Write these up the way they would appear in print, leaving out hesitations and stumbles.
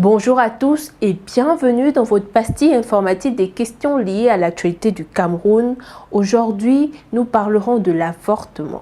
Bonjour à tous et bienvenue dans votre pastille informative des questions liées à l'actualité du Cameroun. Aujourd'hui, nous parlerons de l'avortement.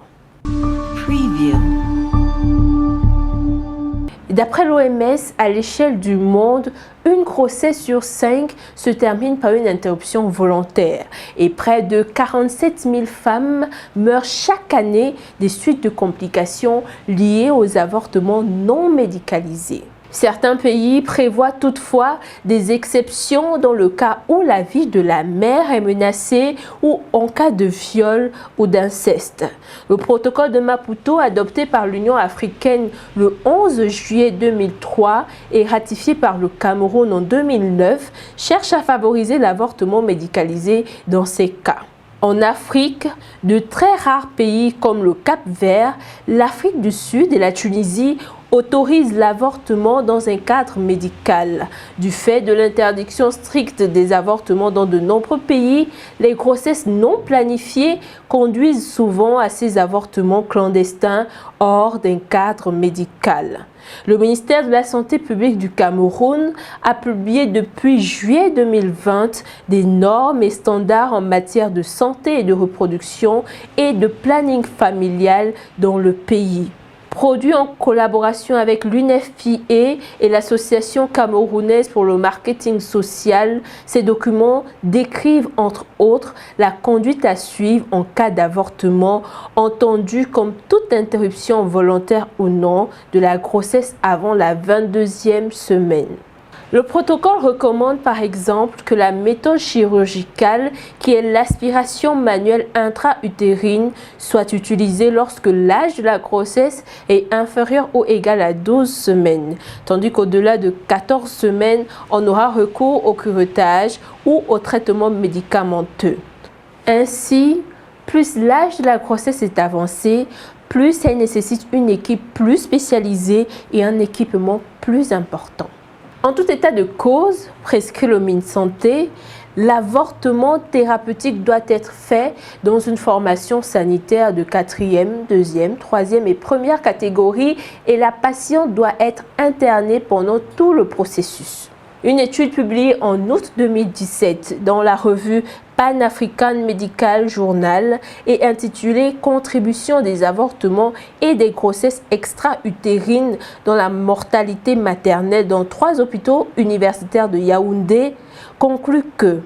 D'après l'OMS, à l'échelle du monde, une grossesse sur 5 se termine par une interruption volontaire et près de 47 000 femmes meurent chaque année des suites de complications liées aux avortements non médicalisés. Certains pays prévoient toutefois des exceptions dans le cas où la vie de la mère est menacée ou en cas de viol ou d'inceste. Le protocole de Maputo, adopté par l'Union africaine le 11 juillet 2003 et ratifié par le Cameroun en 2009, cherche à favoriser l'avortement médicalisé dans ces cas. En Afrique, de très rares pays comme le Cap-Vert, l'Afrique du Sud et la Tunisie autorisent l'avortement dans un cadre médical. Du fait de l'interdiction stricte des avortements dans de nombreux pays, les grossesses non planifiées conduisent souvent à ces avortements clandestins hors d'un cadre médical. Le ministère de la Santé publique du Cameroun a publié depuis juillet 2020 des normes et standards en matière de santé et de reproduction et de planning familial dans le pays. Produit en collaboration avec l'UNFPA et l'Association camerounaise pour le marketing social, ces documents décrivent entre autres la conduite à suivre en cas d'avortement, entendu comme toute interruption volontaire ou non de la grossesse avant la 22e semaine. Le protocole recommande par exemple que la méthode chirurgicale, qui est l'aspiration manuelle intra-utérine, soit utilisée lorsque l'âge de la grossesse est inférieur ou égal à 12 semaines, tandis qu'au-delà de 14 semaines, on aura recours au curettage ou au traitement médicamenteux. Ainsi, plus l'âge de la grossesse est avancé, plus elle nécessite une équipe plus spécialisée et un équipement plus important. En tout état de cause, prescrit le MinSanté, l'avortement thérapeutique doit être fait dans une formation sanitaire de 4e, 2e, 3e et 1re catégorie et la patiente doit être internée pendant tout le processus. Une étude publiée en août 2017 dans la revue Pan-African Medical Journal et intitulée « Contribution des avortements et des grossesses extra-utérines dans la mortalité maternelle dans 3 hôpitaux universitaires de Yaoundé » conclut que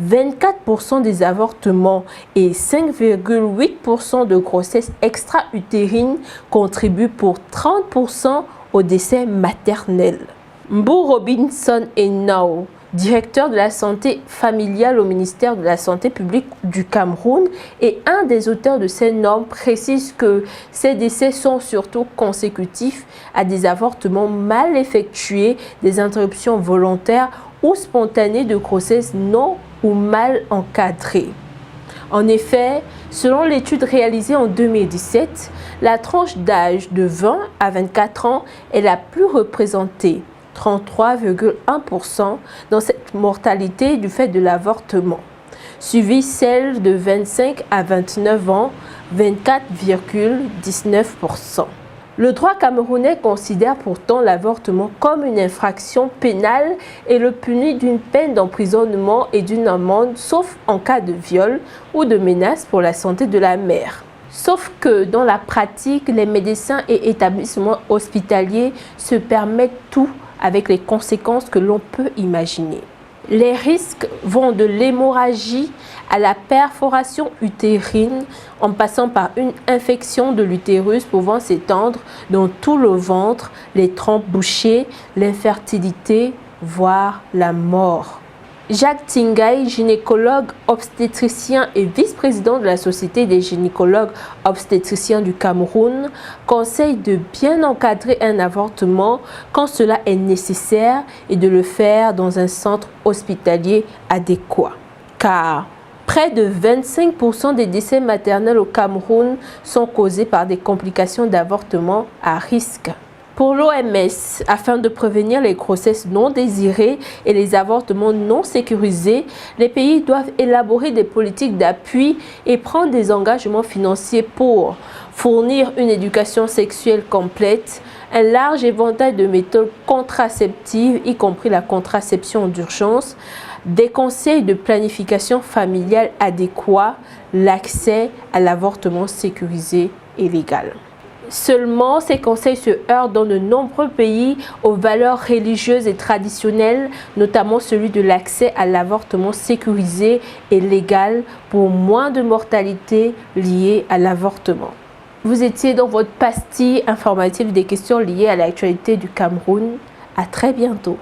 24% des avortements et 5,8% de grossesses extra-utérines contribuent pour 30% au décès maternel. Mbou Robinson Enao, directeur de la santé familiale au ministère de la Santé publique du Cameroun et un des auteurs de ces normes, précise que ces décès sont surtout consécutifs à des avortements mal effectués, des interruptions volontaires ou spontanées de grossesse non ou mal encadrées. En effet, selon l'étude réalisée en 2017, la tranche d'âge de 20 à 24 ans est la plus représentée, 33,1% dans cette mortalité du fait de l'avortement, suivie celle de 25 à 29 ans, 24,19%. Le droit camerounais considère pourtant l'avortement comme une infraction pénale et le punit d'une peine d'emprisonnement et d'une amende, sauf en cas de viol ou de menace pour la santé de la mère. Sauf que dans la pratique, les médecins et établissements hospitaliers se permettent tout avec les conséquences que l'on peut imaginer. Les risques vont de l'hémorragie à la perforation utérine en passant par une infection de l'utérus pouvant s'étendre dans tout le ventre, les trompes bouchées, l'infertilité, voire la mort. Jacques Tingaï, gynécologue obstétricien et vice-président de la Société des gynécologues obstétriciens du Cameroun, conseille de bien encadrer un avortement quand cela est nécessaire et de le faire dans un centre hospitalier adéquat. Car près de 25% des décès maternels au Cameroun sont causés par des complications d'avortement à risque. Pour l'OMS, afin de prévenir les grossesses non désirées et les avortements non sécurisés, les pays doivent élaborer des politiques d'appui et prendre des engagements financiers pour fournir une éducation sexuelle complète, un large éventail de méthodes contraceptives, y compris la contraception d'urgence, des conseils de planification familiale adéquats, l'accès à l'avortement sécurisé et légal. Seulement, ces conseils se heurtent dans de nombreux pays aux valeurs religieuses et traditionnelles, notamment celui de l'accès à l'avortement sécurisé et légal pour moins de mortalité liée à l'avortement. Vous étiez dans votre pastille informative des questions liées à l'actualité du Cameroun. À très bientôt.